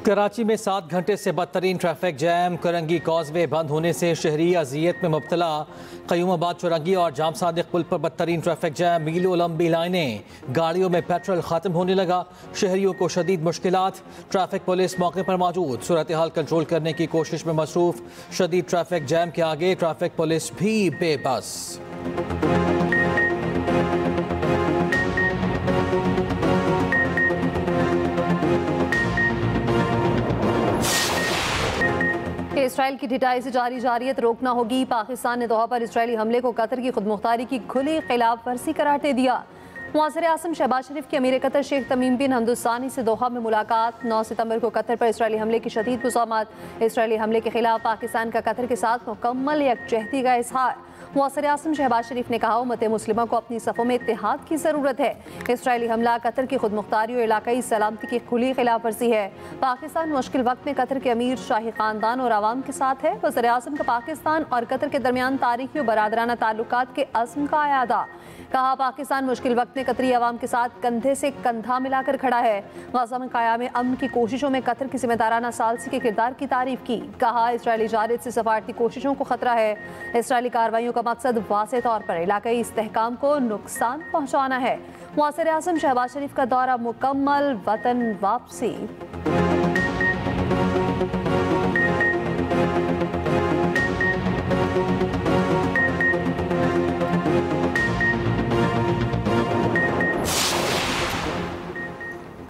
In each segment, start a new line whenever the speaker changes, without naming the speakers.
कराची में 7 घंटे से बदतरीन ट्रैफिक जैम। करंगी कॉजवे बंद होने से शहरी अजियत में मुब्तला। क़यूमाबाद चौरंगी और जाम सादिक पुल पर बदतरीन ट्रैफिक जैम, मीलों लंबी लाइनें, गाड़ियों में पेट्रोल खत्म होने लगा। शहरियों को शदीद मुश्किलात। ट्रैफिक पुलिस मौके पर मौजूद, सूरत हाल कंट्रोल करने की कोशिश में मसरूफ। शदीद ट्रैफिक जैम के आगे ट्रैफिक पुलिस भी बेबस।
इसराइल की ढिठाई से जारी जारियत रोकना होगी। पाकिस्तान ने दोहा पर इसराइली हमले को कतर की खुदमुख्तारी की खुली खिलाफ वर्जी करार दे दिया। वज़ीर आज़म शहबाज शरीफ की अमीर कतर शेख तमीम बिन हमद अल सानी से दोहा में मुलाकात। 9 सितंबर को कतर पर इसराइली हमले की शदीद मज़ामत। इसराइली हमले के खिलाफ पाकिस्तान का कतर के साथ मुकम्मल यकजहती का इजहार। वज़ीर आज़म शहबाज शरीफ ने कहा, उम्मत मुस्लिमा को अपनी सफ़ों में इत्तेहाद की ज़रूरत है। इसराइली हमला कतर की खुदमुख्तारी और इलाकाई सलामती की खुली खिलाफ वर्जी है। पाकिस्तान मुश्किल वक्त में कतर के अमीर, शाही ख़ानदान और आवाम के साथ है। वज़ीर आज़म का पाकिस्तान और कतर के दरमियान तारीखी और बरादराना ताल्लुकात के अज़्म का अयादा। कहा, पाकिस्तान मुश्किल वक्त में कतरी अवाम के साथ कंधे से कंधा मिलाकर खड़ा है। गज़ा में क़याम अमन की कोशिशों में कतर की जिम्मेदाराना सालसी के किरदार की तारीफ की। कहा, इसराइली जानिब से सफारती कोशिशों को खतरा है। इसराइली कार्रवाइयों का मकसद वाज़ेह तौर पर इलाकाई इस्तेहकाम को नुकसान पहुँचाना है। वज़ीर आज़म शहबाज शरीफ का दौरा मुकम्मल, वतन वापसी।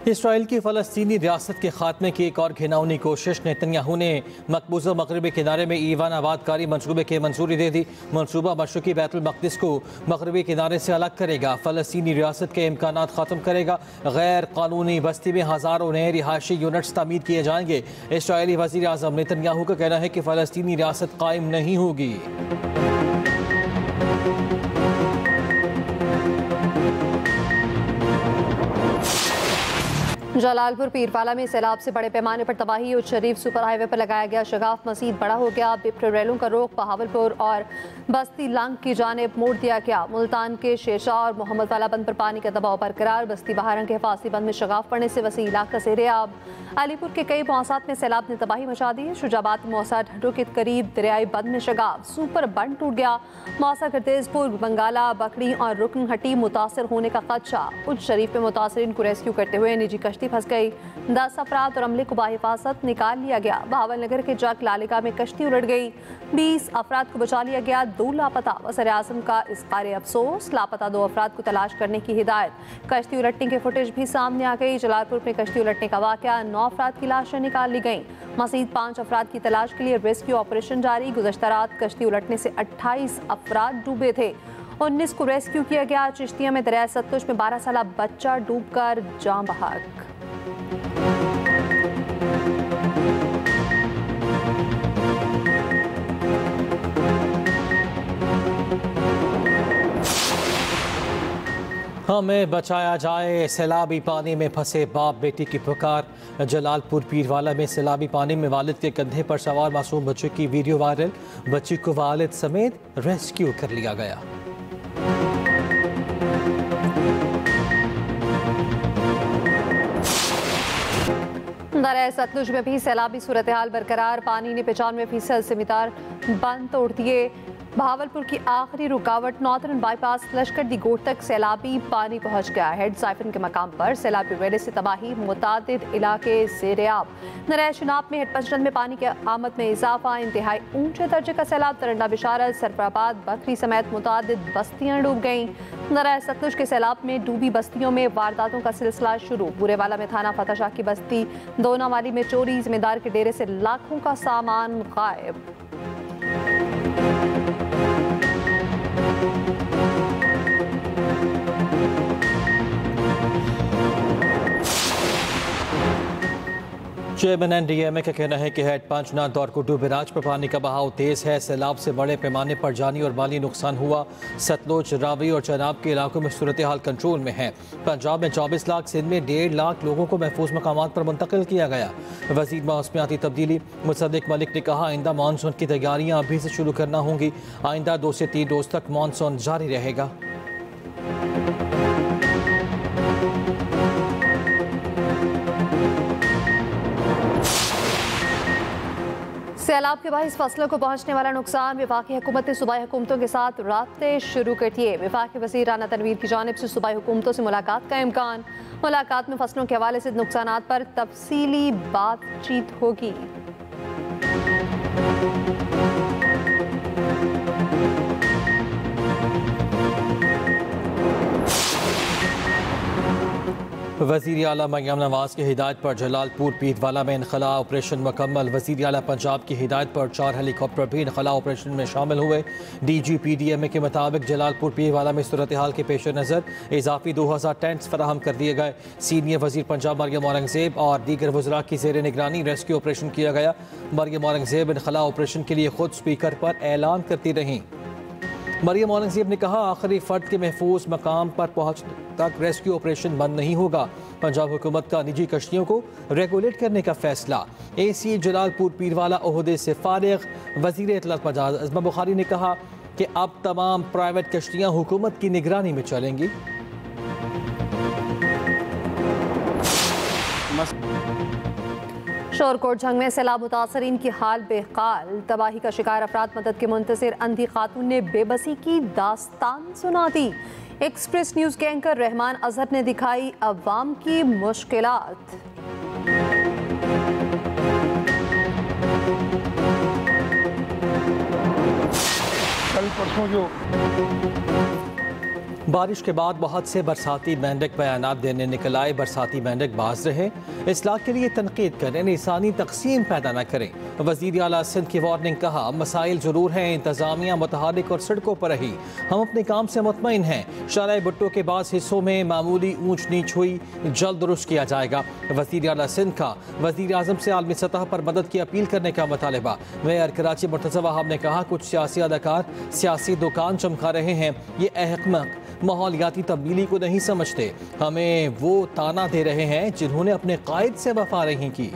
इसराइल की फ़लस्तीनी रियासत के खात्मे की एक और घिनौनी कोशिश। नेतन्याहू ने मकबूजा मगरबी किनारे में ईवान आबादकारी मंसूबे की मंजूरी दे दी। मंसूबा मशरक़ी बैतुल मक़दिस को मगरबी किनारे से अलग करेगा, फ़लस्तीनी रियासत के इम्कानात ख़त्म करेगा। गैर कानूनी बस्ती में हज़ारों नए रिहायशी यूनिट्स तामीर किए जाएंगे। इसराइली वज़ीर आज़म नेतन्याहू का कहना है कि फ़लस्तीनी रियासत कायम नहीं होगी।
जलालपुर पीरवाला में सैलाब से बड़े पैमाने पर तबाही। उच्च शरीफ सुपर हाईवे पर लगाया गया शगाफ मजीद बड़ा हो गया। बिप्र रेलों का रुख बहावलपुर और बस्ती लंग की जानिब मोड़ दिया गया। मुल्तान के शेरशाह और मोहम्मद वाला बंद पर पानी का दबाव बरकरार। बस्ती बहारन के हिफाजती बंद में शगाफ पड़ने से वसी इलाका ज़ेर-ए-आब। अलीपुर के कई मौसात में सैलाब ने तबाही मचा दी। शुजाबाद मौसा ढड्डों के करीब दरियाई बंद में शगाफ, सुपर बंद टूट गया। मौसा करतेजपुर, बंगाला, बकड़ी और रुकन हटी मुतासर होने का खदशा। उच्च शरीफ में मुतासरीन को रेस्क्यू करते हुए निजी कश्ती फंस गई। 10 अफराद और अमले को बाहिफाजत निकाल लिया गया। बहावल नगर के जग लालिका में कश्ती उलट गई। 20 अफराद को बचा लिया गया, 2 लापता। वज़ीर आज़म का इज़हार अफसोस, लापता 2 अफराद को तलाश करने की हिदायत। कश्ती उलटने की फुटेज भी सामने आ गई। जलालपुर में कश्ती उलटने का वाक़या, 9 अफराद की लाशें निकाल ली गई। मज़ीद 5 अफराद की तलाश के लिए रेस्क्यू ऑपरेशन जारी। गुज़श्ता रात कश्ती उलटने से 28 अफराद डूबे थे, 19 को रेस्क्यू किया गया। चिश्तिया में दरिया सतलुज में 12 साला बच्चा डूबकर जान बहक।
हमें बचाया जाए, सैलाबी पानी में फंसे बाप बेटी की पुकार। जलालपुर पीरवाला में सैलाबी पानी में वालिद के कंधे पर सवार मासूम बच्चे की वीडियो वायरल। बच्ची को वालिद समेत रेस्क्यू कर लिया गया।
दरिया सतलुज में भी सैलाबी सूरत हाल बरकरार। पानी ने 95% से मितार बंद तोड़ दिए। बहावलपुर की आखिरी रुकावट नॉर्दर्न बाईपास लश्कर दी गोट तक सैलाबी पानी पहुंच गया। हेड साइफन के मकाम पर सैलाबी वेले से तबाही, मुतादिद इलाके ज़ेर-ए-आब। नराय शनाब में हेडपंचरन में पानी के आमद में इजाफा। इंतहाई ऊंचे दर्जे का सैलाब। तरंडा बिशारत, सरफराबाद, बकरी समेत मुतादिद बस्तियां डूब गईं। दरिया सतलुज के सैलाब में डूबी बस्तियों में वारदातों का सिलसिला शुरू। बुरेवाला में थाना फतह शाह की बस्ती दोनावाली में चोरी, जिम्मेदार के डेरे से लाखों का सामान गायब।
चेयरमैन NDMA का कहना है कि हेड पंचनाथ दौर को डूबेराज पर पानी का बहाव तेज़ है। सैलाब से बड़े पैमाने पर जानी और माली नुकसान हुआ। सतलुज, रावी और चनाब के इलाकों में सूरत हाल कंट्रोल में है। पंजाब में 24 लाख, सिंध में 1.5 लाख लोगों को महफूज मकामात पर मुंतकिल किया गया। वज़ीर मौसमियाती तब्दीली मुसद्दिक मलिक ने कहा, आइंदा मानसून की तैयारियाँ अभी से शुरू करना होंगी। आइंदा 2 से 3 रोज़ तक मानसून जारी रहेगा।
सैलाब के बाइस फसलों को पहुंचने वाला नुकसान, वफाकी हुकूमत ने सूबाई हुकूमतों के साथ राब्ते शुरू कर दिए। वफाकी वज़ीर राना तनवीर की जानिब से सूबाई हुकूमतों से मुलाकात का इम्कान। मुलाकात में फसलों के हवाले से नुकसानात पर तफसीली बातचीत होगी।
वज़ीर आला मरियम नवाज की हिदायत पर जलालपुर पीरवाला में इनखला ऑपरेशन मुकम्मल। वज़ीर आला पंजाब की हिदायत पर 4 हेलीकॉप्टर भी इनखला ऑपरेशन में शामिल हुए। DGPDMA के मुताबिक जलालपुर पीरवाला में सूरत हाल के पेश नज़र इजाफी 2000 टेंट्स फराहम कर दिए गए। सीनियर वज़ीर पंजाब मरियम औरंगज़ेब और दीगर वज़रा की ज़ेर निगरानी रेस्क्यू ऑपरेशन किया गया। मरियम औरंगज़ेब इनखला ऑपरेशन के लिए खुद स्पीकर पर ऐलान करती रहीं। मरियम औरंगज़ेब ने कहा, आखिरी फर्द के महफूज मकाम पर पहुँचने तक रेस्क्यू ऑपरेशन बंद नहीं होगा। पंजाब हुकूमत का निजी कश्तियों को रेगुलेट करने का फैसला। AC जलालपुर पीरवाला ओहदे से फारिग। वज़ीर इत्तलात मजाज अज़मा बुखारी ने कहा कि अब तमाम प्राइवेट कश्तियाँ हुकूमत की निगरानी में चलेंगी।
शोरकोट झंग में सैलाब मुतासरीन की हाल बेहाल। तबाही का शिकार अफराद मदद के मुंतज़िर अंधी खातून ने बेबसी की दास्तान सुना दी। एक्सप्रेस न्यूज़ के एंकर रहमान अजहर ने दिखाई अवाम की मुश्किलात।
कल परसों जो
बारिश के बाद बहुत से बरसाती मेंढक बयानात देने निकल आए। बरसाती मेंढक बाज रहे, इस्लाह के लिए तनकीद करें, इंसानी तकसीम पैदा न करें। वज़ीर आला सिंध की वार्निंग, कहा मसाइल ज़रूर हैं, इंतज़ामिया मुतहरिक और सड़कों पर रही, हम अपने काम से मुतमईन हैं। शाराय भुट्टो के बाद हिस्सों में मामूली ऊंच नीच हुई, जल्द दुरुस्त किया जाएगा। वज़ीर आला सिंध का वज़ीर आज़म से आलमी सतह पर मदद की अपील करने का मुतालबा। मेयर कराची मुर्तज़ा वहाब ने कहा, कुछ सियासी अदाकार सियासी दुकान चमका रहे हैं, ये अहमक माहौलियाती तब्दीली को नहीं समझते, हमें वो ताना दे रहे हैं जिन्होंने अपने कायद से वफा नहीं की।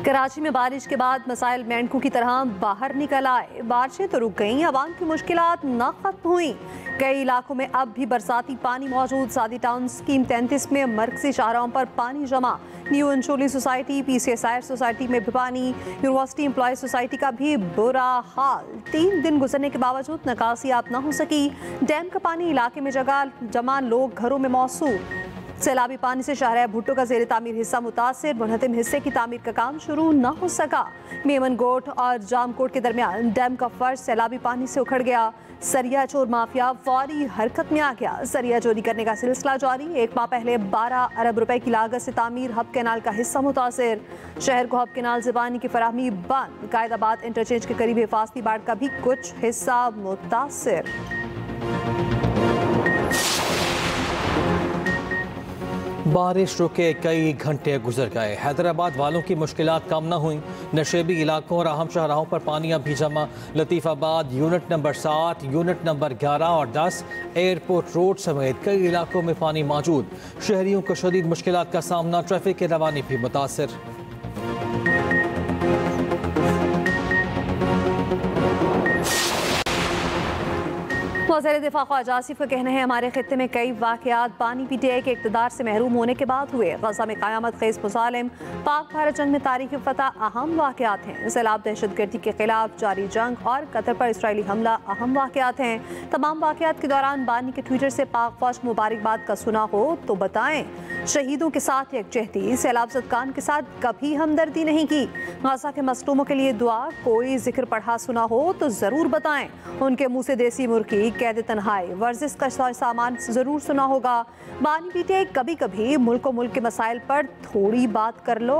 कराची में बारिश के बाद मसाइल मेंढकों की तरह बाहर निकल आए। बारिशें तो रुक गईं, आवाम की मुश्किलात न खत्म हुई। कई इलाकों में अब भी बरसाती पानी मौजूद। सादी टाउन स्कीम 33 में मरकजी शाहराहों पर पानी जमा। न्यू अंशोली सोसाइटी, PCSI सोसाइटी में भी पानी। यूनिवर्सिटी एम्प्लॉय सोसाइटी का भी बुरा हाल। 3 दिन गुजरने के बावजूद निकासियात न हो सकी। डैम का पानी इलाके में जगह जमा, लोग घरों में मौसूल। सैलाबी पानी से शाहराह भुट्टो का ज़ेर तामीर हिस्सा मुतासिर। मुनहतिम हिस्से की तामीर का काम शुरू न हो सका। मेमन गोट और जामकोट के दरमियान डैम का फर्श सैलाबी पानी से उखड़ गया। सरिया चोर माफिया फौरी हरकत में आ गया। सरिया चोरी करने का सिलसिला जारी। 1 माह पहले 12 अरब रुपए की लागत से तामीर हब कैनाल का हिस्सा मुतासिर। शहर को हब कैनाल से पानी की फराहमी बंद। कायदाबाद इंटरचेंज के करीब हिफाजती बाड़ का भी कुछ हिस्सा मुतासिर।
बारिश रुके कई घंटे गुजर गए। हैदराबाद वालों की मुश्किलात कम न हुई। नशेबी इलाकों और अहम शाहराहों पर पानी अब भी जमा। Latifabad unit number 7, unit number 11 और 10, एयरपोर्ट रोड समेत कई इलाकों में पानी मौजूद। शहरियों को शदीद मुश्किलात का सामना। ट्रैफिक की रवानी भी मुतासिर।
वज़ीर दिफा ख्वाजा आसिफ का कहना है, हमारे खित्ते में कई वाक़यात पानी पीटीआई के इक़्तिदार से महरूम होने के बाद हुए। गज़ा में क़यामत ख़ेज़ मुसालिम, पाक भारत जंग में तारीख़ी फ़तह अहम वाक़यात हैं। सैलाब, दहशतगर्दी के खिलाफ जारी जंग और कतर पर इसराइली हमला अहम वाक़यात हैं। तमाम वाक़यात के दौरान बानी के ट्विटर से पाक फ़ौज मुबारकबाद का सुना हो तो बताएं। शहीदों के साथ यकजहती, सैलाब ज़दगान के साथ कभी हमदर्दी नहीं की। गज़ा के मज़लूमों के लिए दुआ, कोई जिक्र पढ़ा सुना हो तो ज़रूर बताएं। उनके मुँह से देसी मुर्गी, कैद तन्हाई, वर्जिश का सामान जरूर सुना होगा। बानी पीटीआई कभी कभी मुल्क के मसाइल पर थोड़ी बात कर लो।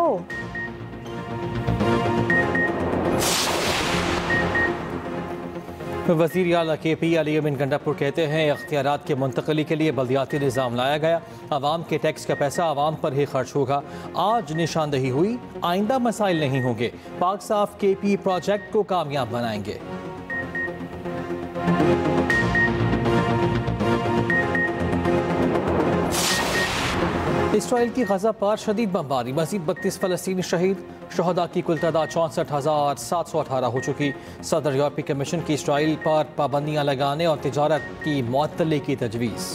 वज़ीर आला KP अली अमीन गंडापुर कहते हैं, इख्तियारात के मुंतकली के लिए बल्दियाती निज़ाम लाया गया। आवाम के टैक्स का पैसा आवाम पर ही खर्च होगा। आज निशानदही हुई, आइंदा मसाइल नहीं होंगे। पाक साफ KP प्रोजेक्ट को कामयाब बनाएंगे। इसराइल की गजा पर शदीद बमबारी, मजीद 32 फ़लस्तीनी शहीद। शहदा की कुल तादाद 64,718 हो चुकी। सदर यूरोपीय कमीशन की इसराइल पर पाबंदियां लगाने और तिजारत की मुअत्तली की तजवीज़।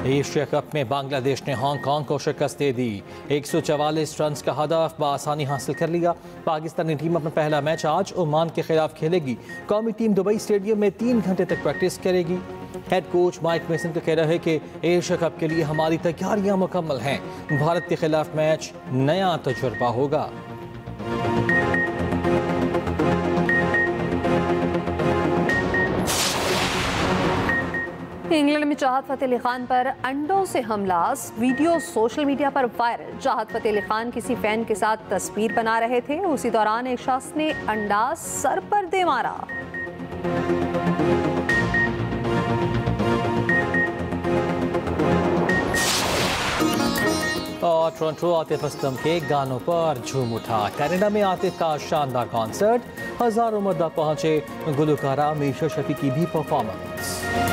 एशिया कप में बांग्लादेश ने हांगकांग को शिकस्त दे दी। 144 रन का हदफ बआसानी हासिल कर लिया। पाकिस्तानी टीम अपना पहला मैच आज ओमान के खिलाफ खेलेगी। कौमी टीम दुबई स्टेडियम में 3 घंटे तक प्रैक्टिस करेगी। हेड कोच माइक मेसन का कहना है कि एशिया कप के लिए हमारी तैयारियां मुकम्मल हैं। भारत के खिलाफ मैच नया तजुर्बा होगा।
इंग्लैंड में चाहत फतेह अली खान पर अंडों से हमला, वीडियो सोशल मीडिया पर वायरल। चाहत फतेह अली खान किसी फैन के साथ तस्वीर बना रहे थे, उसी दौरान एक शख्स ने अंडा सर पर दे मारा।
और टोरंटो आतिफ असलम के गानों पर झूम उठा। कनाडा में आतिफ का शानदार कॉन्सर्ट, हजारों मर्दा पहुंचे। गुलकारा मीशा शफी की भी परफॉर्मेंस।